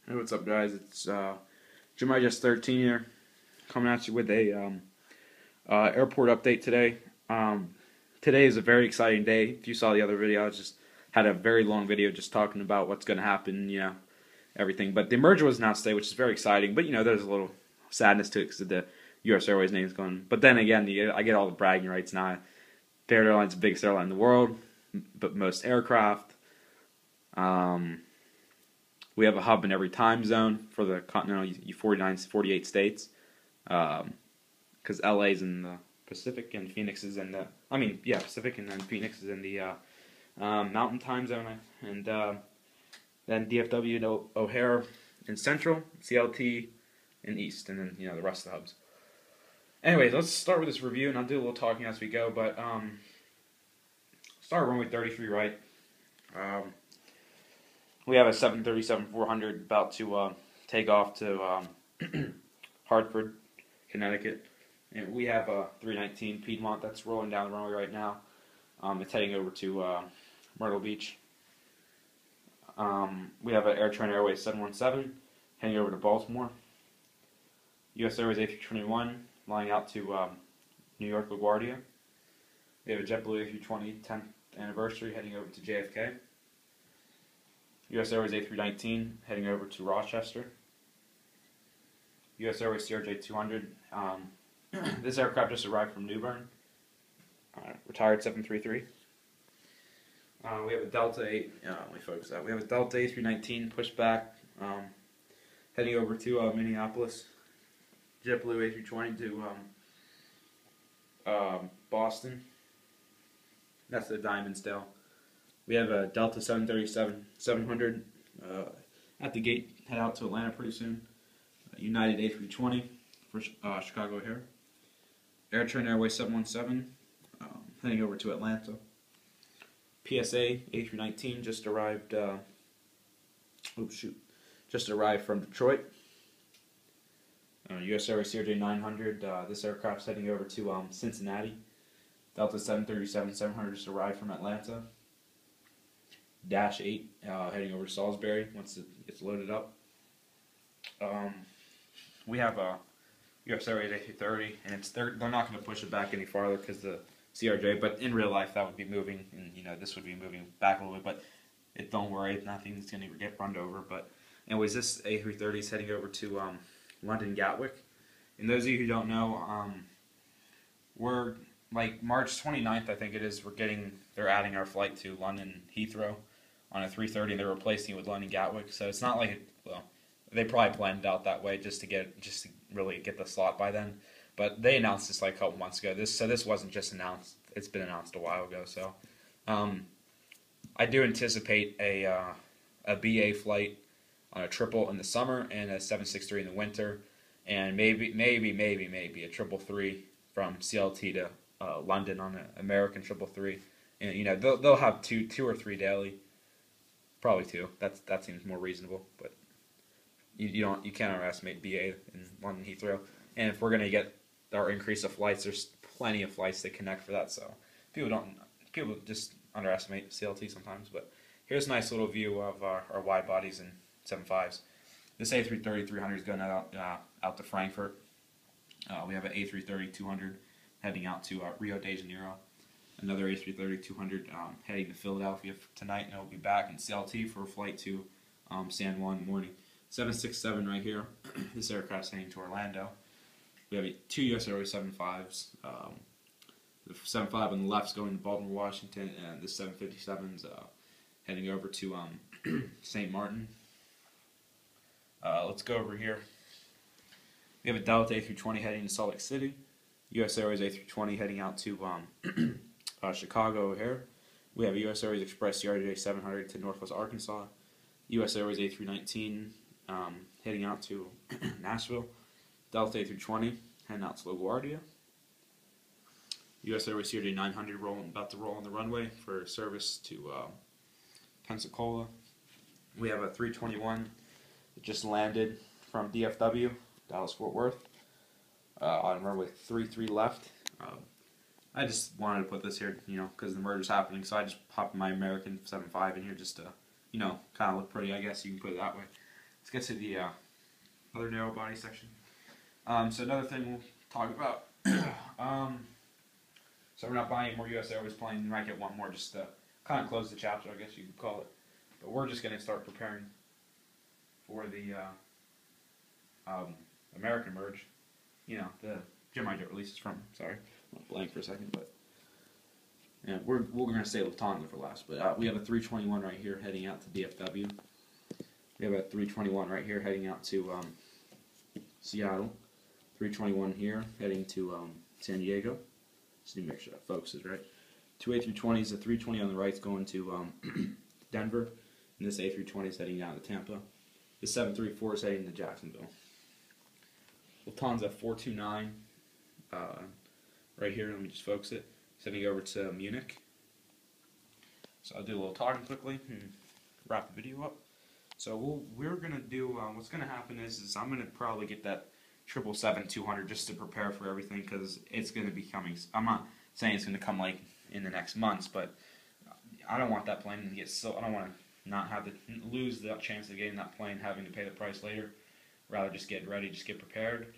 Hey, what's up, guys? It's Gemini just 13 here, coming at you with a airport update today. Today is a very exciting day. If you saw the other video, I just had a very long video just talking about what's going to happen, everything. But the merger was announced today, which is very exciting. But there's a little sadness to it because the U.S. Airways name is going. But then again, I get all the bragging rights now. Their airline's the biggest airline in the world, but most aircraft. We have a hub in every time zone for the continental 48 states. Because LA's in the Pacific and Phoenix is in the, Pacific, and then Phoenix is in the Mountain time zone. And then DFW and O'Hare in Central, CLT in East, and then, the rest of the hubs. Anyways, let's start with this review, and I'll do a little talking as we go, but start runway 33 right. We have a 737-400 about to take off to Hartford, Connecticut. And we have a 319 Piedmont that's rolling down the runway right now. It's heading over to Myrtle Beach. We have an AirTran Airways 717 heading over to Baltimore. U.S. Airways A321 flying out to New York LaGuardia. We have a JetBlue A320 10th anniversary heading over to JFK. U.S. Airways A319 heading over to Rochester. U.S. Airways CRJ200. This aircraft just arrived from New Bern. Retired 733. We have a Delta 8. Let me focus that. We have a Delta A319 pushback heading over to Minneapolis. JetBlue A320 to Boston. That's the Diamondstail. We have a Delta 737-700 at the gate, head out to Atlanta pretty soon. United A320 for Chicago O'Hare. AirTran Airways 717 heading over to Atlanta. PSA A319 just arrived. Just arrived from Detroit. U.S. Airways CRJ900. This aircraft's heading over to Cincinnati. Delta 737-700 just arrived from Atlanta. Dash 8 heading over to Salisbury once it gets loaded up. We have a U.S. Airways A330, and they're not going to push it back any farther because the CRJ. But in real life, that would be moving, and this would be moving back a little bit. But don't worry, nothing's going to get run over. But anyways, this A330 is heading over to London Gatwick. And those of you who don't know, we're like March 29th, I think it is. They're adding our flight to London Heathrow on a 3:30, and they're replacing it with London Gatwick. So it's not like they probably planned it out that way just to really get the slot by then. But they announced this like a couple months ago. This wasn't just announced; it's been announced a while ago. So I do anticipate a BA flight on a triple in the summer and a 763 in the winter, and maybe a 333 from CLT to London on an American 333. And they'll have two or three daily. Probably two. That seems more reasonable, but you can't underestimate BA in London Heathrow. And if we're gonna get our increase of flights, there's plenty of flights that connect for that. So people just underestimate CLT sometimes. But here's a nice little view of our wide bodies and 75s. This A330-300 is going out to Frankfurt. We have an A330-200 heading out to Rio de Janeiro. Another A330-200 heading to Philadelphia tonight, and it'll be back in CLT for a flight to San Juan in the morning. 767 right here. This aircraft's heading to Orlando. We have two U.S. Airways 75s. The 75 on the left is going to Baltimore, Washington, and the 757's heading over to St. Martin. Let's go over here. We have a Delta A320 heading to Salt Lake City. U.S. Airways A320 heading out to Chicago O'Hare. We have a U.S. Airways Express CRJ 700 to Northwest Arkansas. U.S. Airways A319 heading out to Nashville. Delta A320 heading out to LaGuardia. U.S. Airways CRJ 900 about to roll on the runway for service to Pensacola. We have a 321 that just landed from DFW, Dallas-Fort Worth, on runway 33 left. I just wanted to put this here, because the merger's happening, so I just popped my American 75 in here just to, kind of look pretty, I guess you can put it that way. let's get to the other narrow body section. So another thing we'll talk about. So we're not buying any more US Airways planes. We might get one more just to kind of close the chapter, I guess you could call it. But we're just going to start preparing for the American merge. You know, the Gemini jet releases from. Sorry, I went blank for a second, but yeah, we're going to say Lufthansa for last. But we have a 321 right here heading out to DFW. We have a 321 right here heading out to Seattle. 321 here heading to San Diego. Just need to make sure that focuses right. Two A320s, the 320 on the right is going to Denver, and this A320 is heading down to Tampa. The 734 is heading to Jacksonville. Lufthansa 429 right here. Let me just focus it. Sending over to Munich. So I'll do a little talking quickly and wrap the video up. So we're gonna do. What's gonna happen is I'm gonna probably get that 777-200 just to prepare for everything because it's gonna be coming. I'm not saying it's gonna come like in the next months, but I don't want that plane to get so. I don't want to not have to lose the chance of getting that plane, having to pay the price later. Rather just get ready, just get prepared.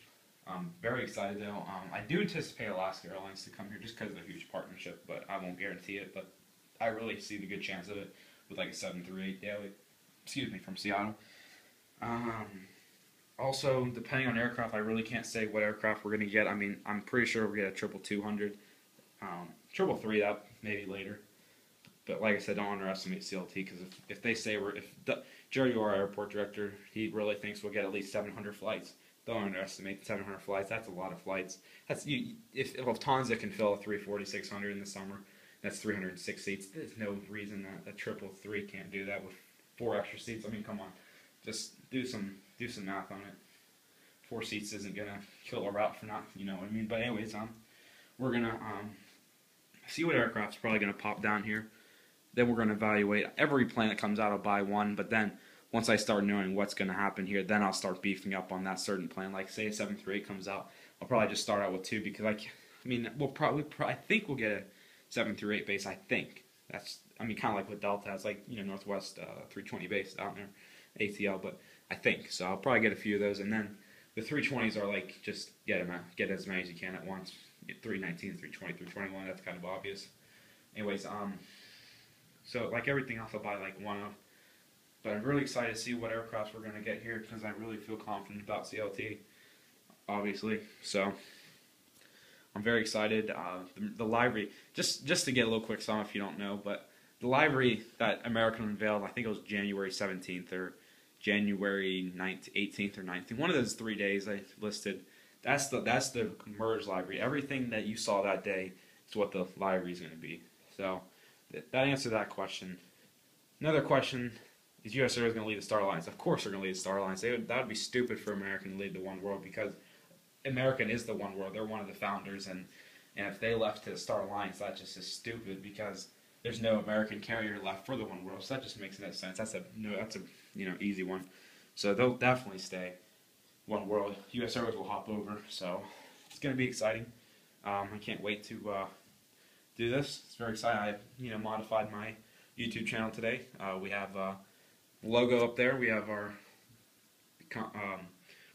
I'm very excited though. I do anticipate Alaska Airlines to come here just because of the huge partnership, but I won't guarantee it. But I really see the good chance of it with like a 738 daily. Excuse me, from Seattle. Also, depending on aircraft, I really can't say what aircraft we're going to get. I mean, I'm pretty sure we'll get a 200. 333 that maybe later. But like I said, don't underestimate CLT because if they say Jerry, our airport director, he really thinks we'll get at least 700 flights. Don't underestimate 700 flights. That's a lot of flights. That's if Lufthansa can fill a 340-600 in the summer, that's 306 seats. There's no reason that a 333 can't do that with 4 extra seats. I mean, come on, just do some math on it. 4 seats isn't gonna kill a route for not, you know what I mean. But anyways, we're gonna see what aircraft's probably gonna pop down here. Then we're gonna evaluate every plane that comes out. I'll buy one, but then once I start knowing what's gonna happen here, then I'll start beefing up on that certain plane. Like say a 738 comes out, I'll probably just start out with 2 because I mean I think we'll get a 738 base. I think that's kind of like what Delta has, like Northwest 320 base down there, ATL. But I think so. I'll probably get a few of those, and then the 320s are like just get as many as you can at once. Get 319, 320, 321. That's kind of obvious. Anyways, so like everything else, I'll buy like one of. But I'm really excited to see what aircrafts we're going to get here because I really feel confident about CLT, obviously. So I'm very excited. The livery, just to get a little quick sum if you don't know, but the livery that American unveiled, I think it was January 17th or January 9th, 18th or 19th. One of those 3 days I listed. That's the merge livery. Everything that you saw that day is what the livery is going to be. So that answered that question. Another question. Is US Airways going to lead the Star Alliance? Of course they're going to lead the Star Alliance. That would be stupid for American to lead the One World because American is the One World. They're one of the founders, and if they left to the Star Alliance, that just is stupid because there's no American carrier left for the One World. So that just makes no sense. That's a easy one. So they'll definitely stay One World. US Airways will hop over. So it's going to be exciting. I can't wait to do this. It's very exciting. I modified my YouTube channel today. We have logo up there. We have our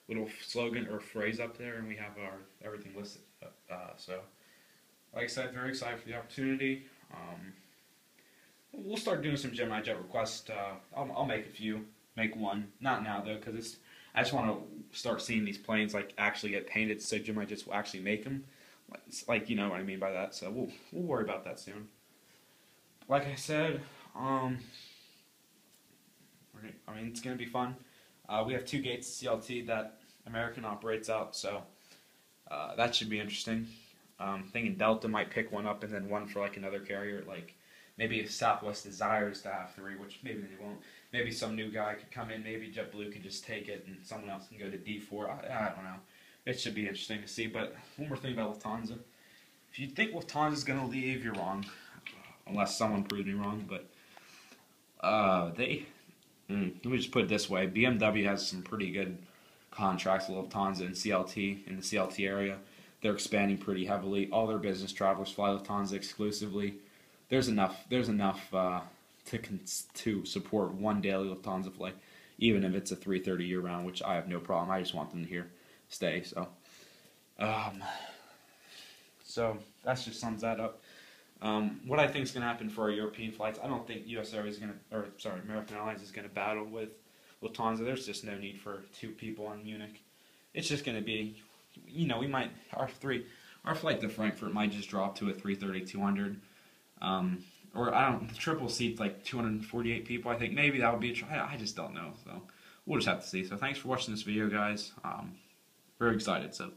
little slogan or phrase up there, and we have our everything listed. So, like I said, very excited for the opportunity. We'll start doing some Gemini jet requests. I'll make one. Not now though, because I just want to start seeing these planes like actually get painted, so Gemini jets will actually make them. Like you know what I mean by that. So we'll worry about that soon. Like I said. It's going to be fun. We have 2 gates CLT that American operates out, so that should be interesting. Thinking Delta might pick one up and then one for like another carrier. Like maybe if Southwest desires to have 3, which maybe they won't. Maybe some new guy could come in. Maybe JetBlue could just take it and someone else can go to D4. I don't know. It should be interesting to see. But one more thing about Lufthansa. If you think Lufthansa is going to leave, you're wrong. Unless someone proves me wrong, but let me just put it this way. BMW has some pretty good contracts with Lufthansa and CLT in the CLT area. They're expanding pretty heavily. All their business travelers fly Lufthansa exclusively. There's enough to support one daily Lufthansa flight. even if it's a 3:30 year round, which I have no problem. I just want them to stay. Um, so that just sums that up. What I think is going to happen for our European flights, I don't think US Airways is going to, or sorry, American Airlines is going to battle with Lufthansa. There's just no need for two people in Munich. It's just going to be, we might, our flight to Frankfurt might just drop to a 330-200. Or the triple seat like 248 people. I think maybe that would be a try. I just don't know. So we'll just have to see. So thanks for watching this video, guys. Very excited. So